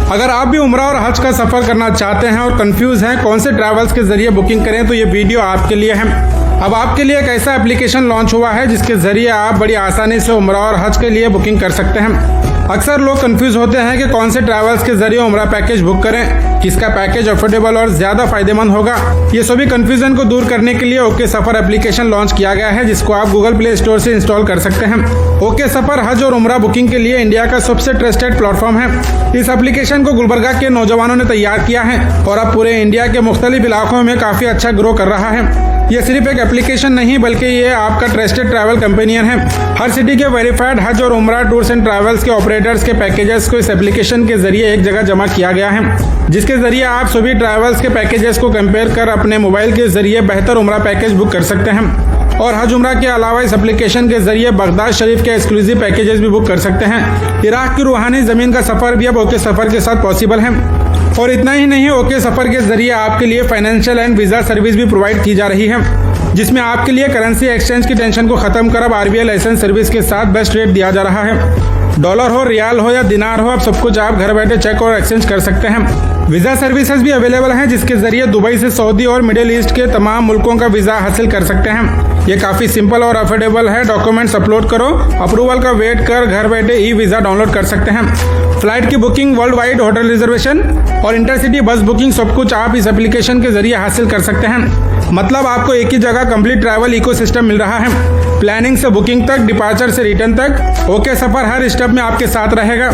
अगर आप भी उम्रा और हज का सफ़र करना चाहते हैं और कंफ्यूज हैं कौन से ट्रैवल्स के जरिए बुकिंग करें तो ये वीडियो आपके लिए है। अब आपके लिए एक ऐसा एप्लीकेशन लॉन्च हुआ है जिसके ज़रिए आप बड़ी आसानी से उम्रा और हज के लिए बुकिंग कर सकते हैं। अक्सर लोग कंफ्यूज होते हैं कि कौन से ट्रैवल्स के जरिए उम्रा पैकेज बुक करें, किसका पैकेज अफोर्डेबल और ज़्यादा फायदेमंद होगा। ये सभी कंफ्यूजन को दूर करने के लिए ओके सफ़र एप्लीकेशन लॉन्च किया गया है, जिसको आप गूगल प्ले स्टोर से इंस्टॉल कर सकते हैं। ओके सफ़र हज और उम्रा बुकिंग के लिए इंडिया का सबसे ट्रस्टेड प्लेटफॉर्म है। इस एप्लीकेशन को गुलबर्गा के नौजवानों ने तैयार किया है और अब पूरे इंडिया के मुख्तलिफ इलाकों में काफ़ी अच्छा ग्रो कर रहा है। ये सिर्फ एक एप्लीकेशन नहीं बल्कि ये आपका ट्रस्टेड ट्रैवल कंपेनियन है। हर सिटी के वेरीफाइड हज और उम्रा टूर्स एंड ट्रैवल्स के ऑपरेटर्स के पैकेजेस को इस एप्लीकेशन के जरिए एक जगह जमा किया गया है, जिसके जरिए आप सभी ट्रैवल्स के पैकेजेस को कंपेयर कर अपने मोबाइल के जरिए बेहतर उम्रा पैकेज बुक कर सकते हैं। और हज उम्रा के अलावा इस एप्लीकेशन के जरिए बगदाद शरीफ के एक्सक्लूसिव पैकेजेस भी बुक कर सकते हैं। इराक की रूहानी ज़मीन का सफ़र भी अब ओके सफ़र के साथ पॉसिबल है। और इतना ही नहीं, ओके सफ़र के जरिए आपके लिए फाइनेंशियल एंड वीज़ा सर्विस भी प्रोवाइड की जा रही है, जिसमें आपके लिए करेंसी एक्सचेंज की टेंशन को खत्म कर अब आरबीआई लाइसेंस सर्विस के साथ बेस्ट रेट दिया जा रहा है। डॉलर हो, रियाल हो या दिनार हो, अब सब कुछ आप घर बैठे चेक और एक्सचेंज कर सकते हैं। वीज़ा सर्विसेज भी अवेलेबल हैं, जिसके जरिए दुबई से सऊदी और मिडिल ईस्ट के तमाम मुल्कों का वीज़ा हासिल कर सकते हैं। ये काफ़ी सिंपल और अफोर्डेबल है। डॉक्यूमेंट्स अपलोड करो, अप्रूवल का वेट कर घर बैठे ई वीज़ा डाउनलोड कर सकते हैं। फ्लाइट की booking, world wide hotel reservation और इंटरसिटी बस बुकिंग सब कुछ आप इस एप्लीकेशन के जरिए हासिल कर सकते हैं। मतलब आपको एक ही जगह कंप्लीट ट्रैवल इकोसिस्टम मिल रहा है। प्लानिंग से बुकिंग तक, डिपार्चर से रिटर्न तक, ओके सफ़र हर स्टेप में आपके साथ रहेगा।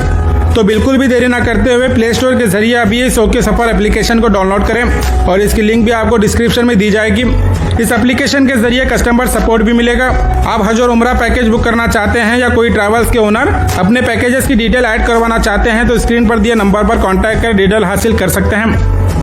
तो बिल्कुल भी देरी ना करते हुए प्ले स्टोर के जरिए अभी इस ओके सफ़र एप्लीकेशन को डाउनलोड करें और इसकी लिंक भी आपको डिस्क्रिप्शन में दी जाएगी। इस एप्लीकेशन के जरिए कस्टमर सपोर्ट भी मिलेगा। आप हज और उम्रा पैकेज बुक करना चाहते हैं या कोई ट्रैवल्स के ओनर अपने पैकेजेस की डिटेल ऐड करवाना चाहते हैं तो स्क्रीन पर दिए नंबर पर कॉन्टैक्ट कर डिटेल हासिल कर सकते हैं।